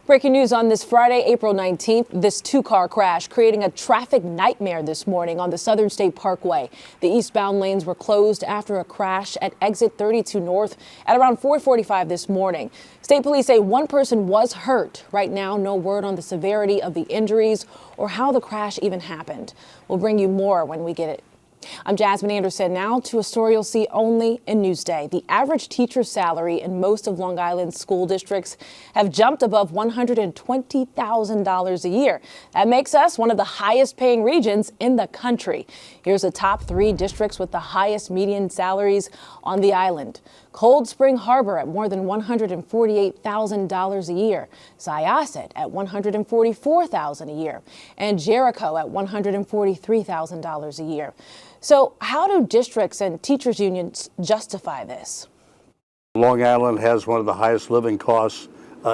Breaking news on this Friday, April 19th, this two-car crash creating a traffic nightmare this morning on the Southern State Parkway. The eastbound lanes were closed after a crash at exit 32 North at around 4:45 this morning. State police say one person was hurt. Right now, no word on the severity of the injuries or how the crash even happened. We'll bring you more when we get it. I'm Jasmine Anderson. Now to a story you'll see only in Newsday. The average teacher salary in most of Long Island's school districts have jumped above $120,000 a year. That makes us one of the highest paying regions in the country. Here's the top 3 districts with the highest median salaries on the island. Cold Spring Harbor at more than $148,000 a year, Syosset at $144,000 a year, and Jericho at $143,000 a year. So how do districts and teachers unions justify this? Long Island has one of the highest living costs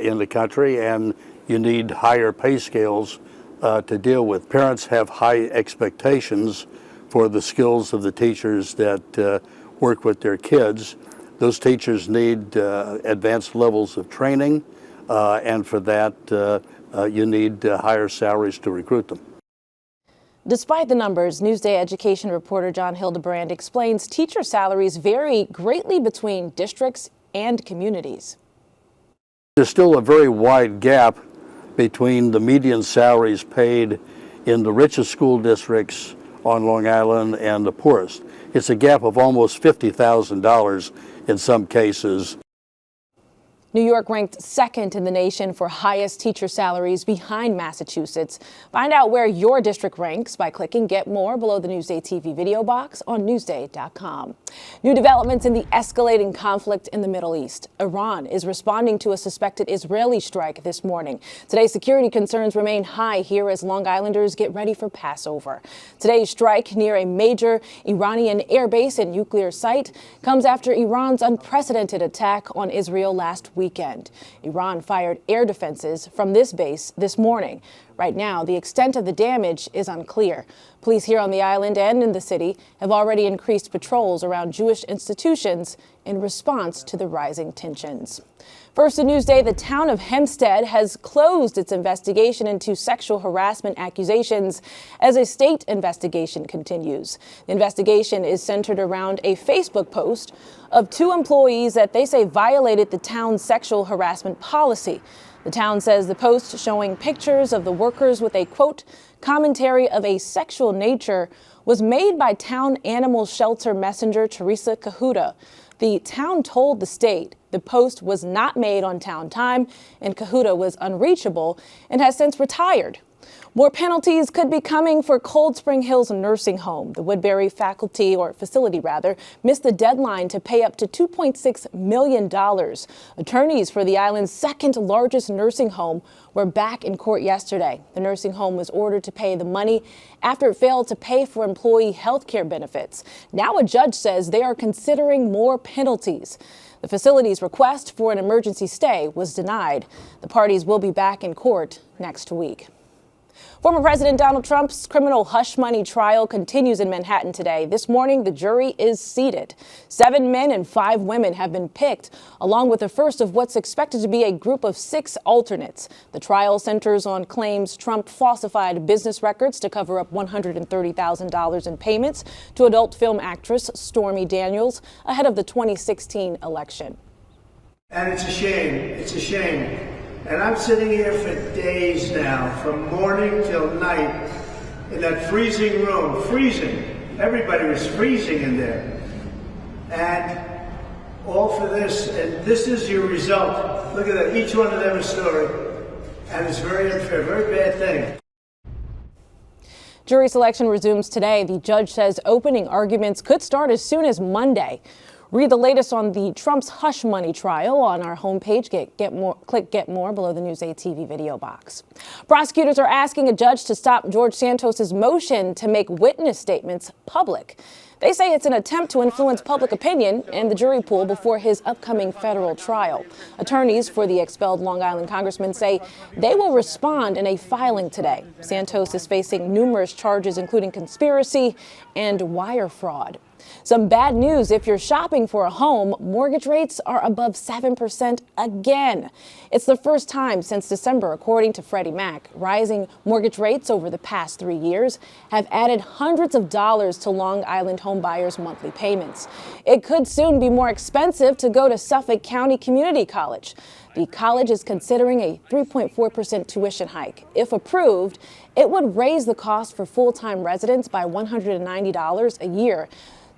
in the country, and you need higher pay scales to deal with. Parents have high expectations for the skills of the teachers that work with their kids. Those teachers need advanced levels of training, and for that, you need higher salaries to recruit them. Despite the numbers, Newsday education reporter John Hildebrand explains teacher salaries vary greatly between districts and communities. There's still a very wide gap between the median salaries paid in the richest school districts on Long Island and the poorest. It's a gap of almost $50,000 in some cases. New York ranked second in the nation for highest teacher salaries behind Massachusetts. Find out where your district ranks by clicking Get More below the Newsday TV video box on Newsday.com. New developments in the escalating conflict in the Middle East. Iran is responding to a suspected Israeli strike this morning. Today's security concerns remain high here as Long Islanders get ready for Passover. Today's strike near a major Iranian airbase and nuclear site comes after Iran's unprecedented attack on Israel last weekend. Iran fired air defenses from this base this morning. Right now, the extent of the damage is unclear. Police here on the island and in the city have already increased patrols around Jewish institutions in response to the rising tensions. First in Newsday, the town of Hempstead has closed its investigation into sexual harassment accusations as a state investigation continues. The investigation is centered around a Facebook post of 2 employees that they say violated the town's sexual harassment policy. The town says the post showing pictures of the workers with a, quote, commentary of a sexual nature was made by town animal shelter messenger Teresa Cahuta. The town told the state the post was not made on town time and Cahuta was unreachable and has since retired. More penalties could be coming for Cold Spring Hills Nursing Home. The Woodbury facility missed the deadline to pay up to $2.6 million. Attorneys for the island's second largest nursing home were back in court yesterday. The nursing home was ordered to pay the money after it failed to pay for employee health care benefits. Now a judge says they are considering more penalties. The facility's request for an emergency stay was denied. The parties will be back in court next week. Former President Donald Trump's criminal hush money trial continues in Manhattan today. This morning, the jury is seated. 7 men and 5 women have been picked, along with the first of what's expected to be a group of 6 alternates. The trial centers on claims Trump falsified business records to cover up $130,000 in payments to adult film actress Stormy Daniels ahead of the 2016 election. And it's a shame. It's a shame. And I'm sitting here for days now, from morning till night, in that freezing room, freezing. Everybody was freezing in there. And all for this, and this is your result. Look at that, each one of them a story. And it's very unfair, very bad thing. Jury selection resumes today. The judge says opening arguments could start as soon as Monday. Read the latest on the Trump's hush money trial on our homepage. Click Get More below the Newsday TV video box. Prosecutors are asking a judge to stop George Santos' motion to make witness statements public. They say it's an attempt to influence public opinion in the jury pool before his upcoming federal trial. Attorneys for the expelled Long Island congressman say they will respond in a filing today. Santos is facing numerous charges, including conspiracy and wire fraud. Some bad news if you're shopping for a home. Mortgage rates are above 7% again. It's the first time since December, according to Freddie Mac. Rising mortgage rates over the past 3 years have added hundreds of dollars to Long Island home buyers' monthly payments. It could soon be more expensive to go to Suffolk County Community College. The college is considering a 3.4% tuition hike. If approved, it would raise the cost for full-time residents by $190 a year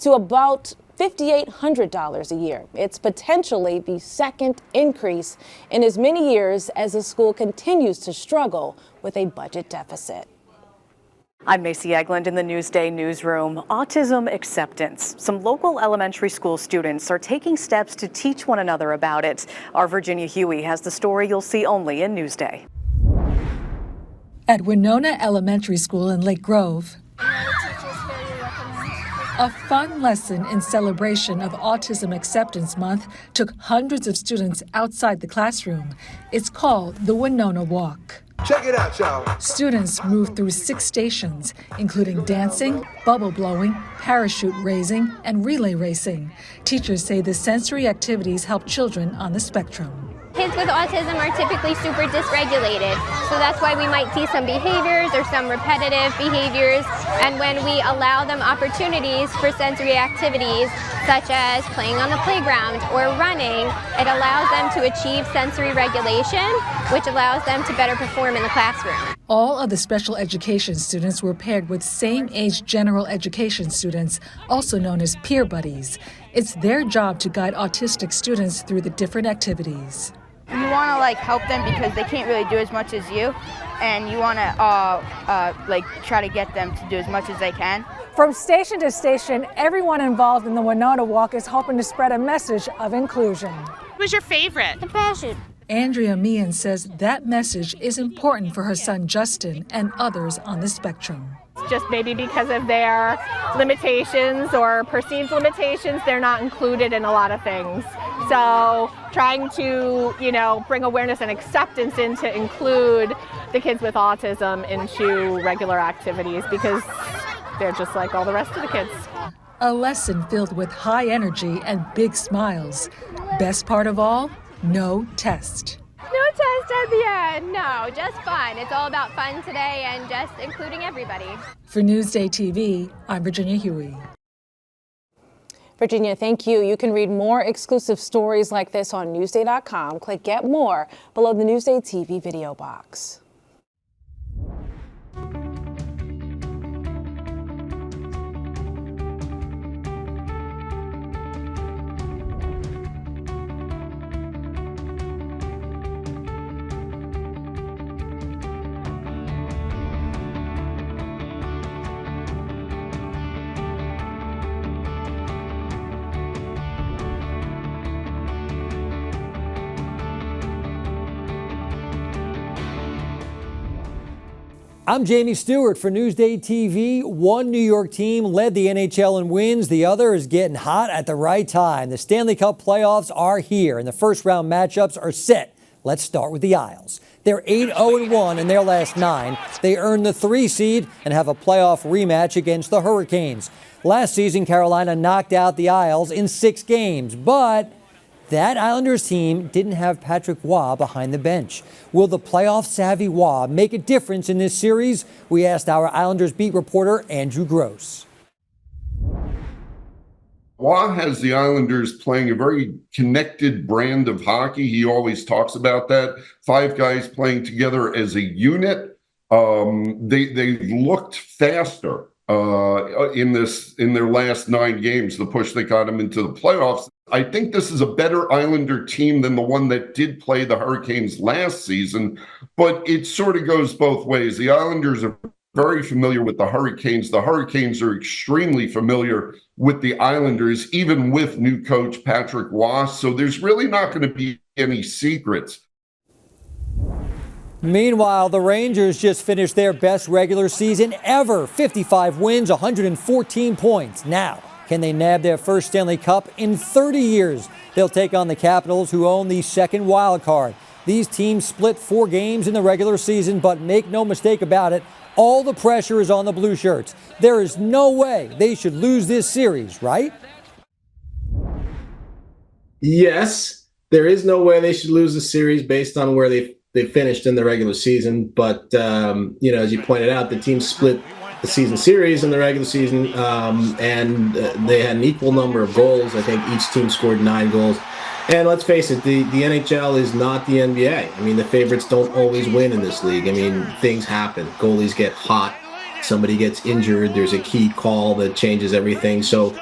to about $5,800 a year. It's potentially the second increase in as many years as the school continues to struggle with a budget deficit. I'm Macy Eglund in the Newsday newsroom. Autism acceptance. Some local elementary school students are taking steps to teach one another about it. Our Virginia Huey has the story you'll see only in Newsday. At Winona Elementary School in Lake Grove, a fun lesson in celebration of Autism Acceptance Month took hundreds of students outside the classroom. It's called the Winona Walk. Check it out, y'all. Students moved through 6 stations, including dancing, bubble blowing, parachute raising, and relay racing. Teachers say the sensory activities help children on the spectrum. Kids with autism are typically super dysregulated, so that's why we might see some behaviors or some repetitive behaviors. And when we allow them opportunities for sensory activities, such as playing on the playground or running, it allows them to achieve sensory regulation, which allows them to better perform in the classroom. All of the special education students were paired with same-age general education students, also known as peer buddies. It's their job to guide autistic students through the different activities. You want to help them because they can't really do as much as you, and you want to try to get them to do as much as they can. From station to station, everyone involved in the Winona Walk is hoping to spread a message of inclusion. What was your favorite? The parachute. Andrea Meehan says that message is important for her son Justin and others on the spectrum. Just maybe because of their limitations or perceived limitations, they're not included in a lot of things. So trying to, bring awareness and acceptance in to include the kids with autism into regular activities because they're just like all the rest of the kids. A lesson filled with high energy and big smiles. Best part of all, no test. No test at the end. No, just fun. It's all about fun today and just including everybody. For Newsday TV, I'm Virginia Huey. Virginia, thank you. You can read more exclusive stories like this on Newsday.com. Click Get More below the Newsday TV video box. I'm Jamie Stewart for Newsday TV. One New York team led the NHL in wins. The other is getting hot at the right time. The Stanley Cup playoffs are here, and the first round matchups are set. Let's start with the Isles. They're 8-0-1 in their last 9. They earned the 3 seed and have a playoff rematch against the Hurricanes. Last season, Carolina knocked out the Isles in 6 games, but that Islanders team didn't have Patrick Waugh behind the bench. Will the playoff-savvy Waugh make a difference in this series? We asked our Islanders beat reporter Andrew Gross. Waugh has the Islanders playing a very connected brand of hockey. He always talks about that. 5 guys playing together as a unit. They looked faster in their last 9 games, the push that got them into the playoffs. I think this is a better Islander team than the one that did play the Hurricanes last season, but it sort of goes both ways. The Islanders are very familiar with the Hurricanes. The Hurricanes are extremely familiar with the Islanders, even with new coach Patrick Waugh. So there's really not going to be any secrets. Meanwhile, the Rangers just finished their best regular season ever. 55 wins, 114 points. Now, can they nab their first Stanley Cup in 30 years? They'll take on the Capitals, who own the second wild card. These teams split 4 games in the regular season, but make no mistake about it, all the pressure is on the Blue Shirts. There is no way they should lose this series, right? Yes, there is no way they should lose the series based on where they finished in the regular season. But, as you pointed out, the team split the season series in the regular season, and they had an equal number of goals. I think each team scored 9 goals. And let's face it, the NHL is not the NBA. I mean, the favorites don't always win in this league. I mean, things happen. Goalies get hot. Somebody gets injured. There's a key call that changes everything. So,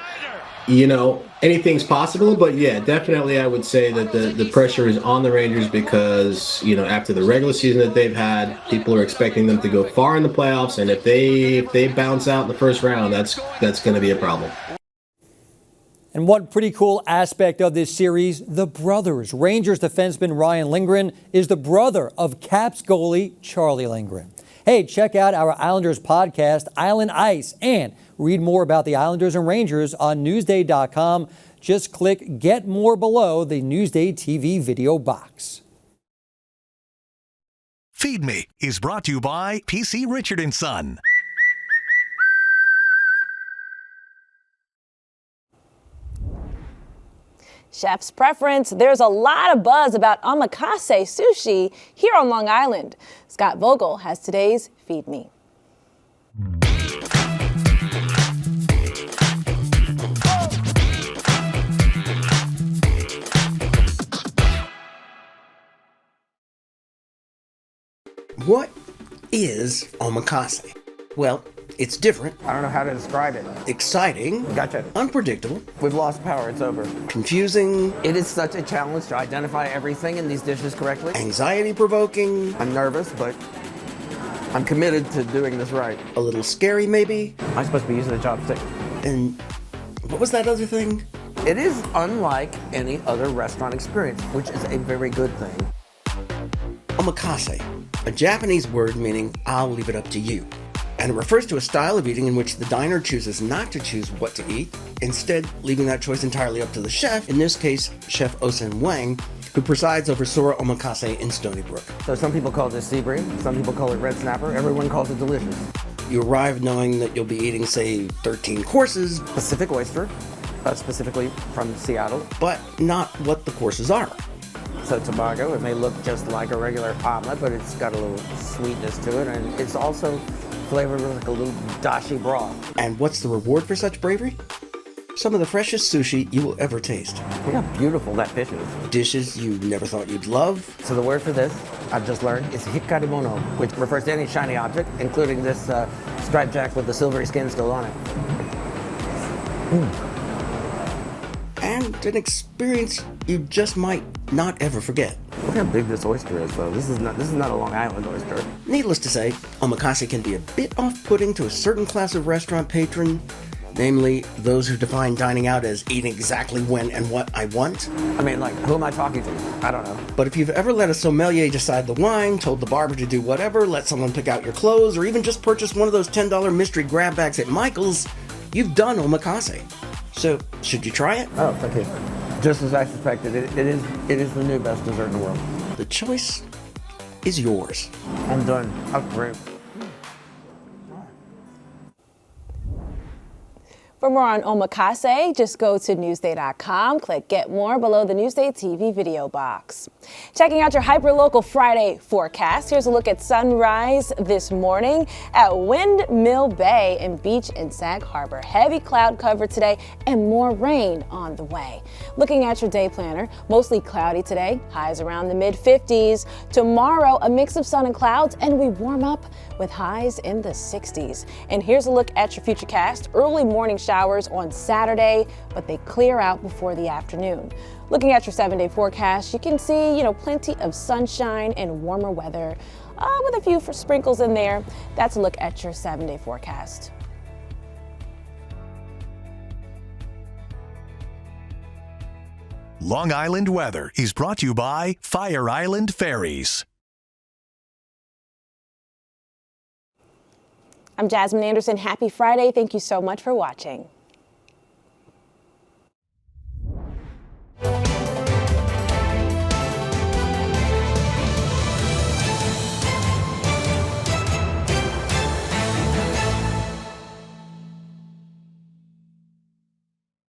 anything's possible. But, yeah, definitely I would say that the pressure is on the Rangers because, after the regular season that they've had, people are expecting them to go far in the playoffs. And if they bounce out in the first round, that's going to be a problem. And one pretty cool aspect of this series, the brothers. Rangers defenseman Ryan Lindgren is the brother of Caps goalie Charlie Lindgren. Hey, check out our Islanders podcast, Island Ice, and read more about the Islanders and Rangers on Newsday.com. Just click Get More below the Newsday TV video box. Feed Me is brought to you by PC Richard & Son. Chef's preference. There's a lot of buzz about Omakase sushi here on Long Island. Scott Vogel has today's Feed Me. What is Omakase? Well, it's different. I don't know how to describe it. Exciting. Gotcha. Unpredictable. We've lost power. It's over. Confusing. It is such a challenge to identify everything in these dishes correctly. Anxiety-provoking. I'm nervous, but I'm committed to doing this right. A little scary, maybe. I'm supposed to be using a chopstick. And what was that other thing? It is unlike any other restaurant experience, which is a very good thing. Omakase, a Japanese word meaning I'll leave it up to you. And it refers to a style of eating in which the diner chooses not to choose what to eat, instead leaving that choice entirely up to the chef, in this case, Chef Osen Wang, who presides over Sora Omakase in Stony Brook. So some people call this sea bream, some people call it red snapper, everyone calls it delicious. You arrive knowing that you'll be eating, say, 13 courses. Pacific oyster, specifically from Seattle. But not what the courses are. So tamago, it may look just like a regular omelet, but it's got a little sweetness to it, and it's also flavored with like a little dashi broth. And what's the reward for such bravery? Some of the freshest sushi you will ever taste. Look how beautiful that fish is. Dishes you never thought you'd love. So the word for this, I've just learned, is hikarimono, which refers to any shiny object, including this striped jack with the silvery skin still on it. And an experience you just might not ever forget. Look how big this oyster is, though. This is not a Long Island oyster. Needless to say, omakase can be a bit off-putting to a certain class of restaurant patron, namely those who define dining out as eating exactly when and what I want. I mean, like, who am I talking to? I don't know. But if you've ever let a sommelier decide the wine, told the barber to do whatever, let someone pick out your clothes, or even just purchase one of those $10 mystery grab bags at Michael's, you've done omakase. So, should you try it? Oh, thank you. Just as I suspected, it is the new best dessert in the world. The choice is yours. I'm done. That's great. For more on Omakase, just go to Newsday.com, click Get More below the Newsday TV video box. Checking out your hyperlocal Friday forecast, here's a look at sunrise this morning at Windmill Bay and Beach in Sag Harbor. Heavy cloud cover today and more rain on the way. Looking at your day planner, mostly cloudy today, highs around the mid-50s. Tomorrow, a mix of sun and clouds, and we warm up with highs in the 60s. And here's a look at your futurecast. Early morning showers on Saturday, but they clear out before the afternoon. Looking at your 7-day forecast, you can see, plenty of sunshine and warmer weather with a few sprinkles in there. That's a look at your 7-day forecast. Long Island weather is brought to you by Fire Island Ferries. I'm Jasmine Anderson. Happy Friday. Thank you so much for watching.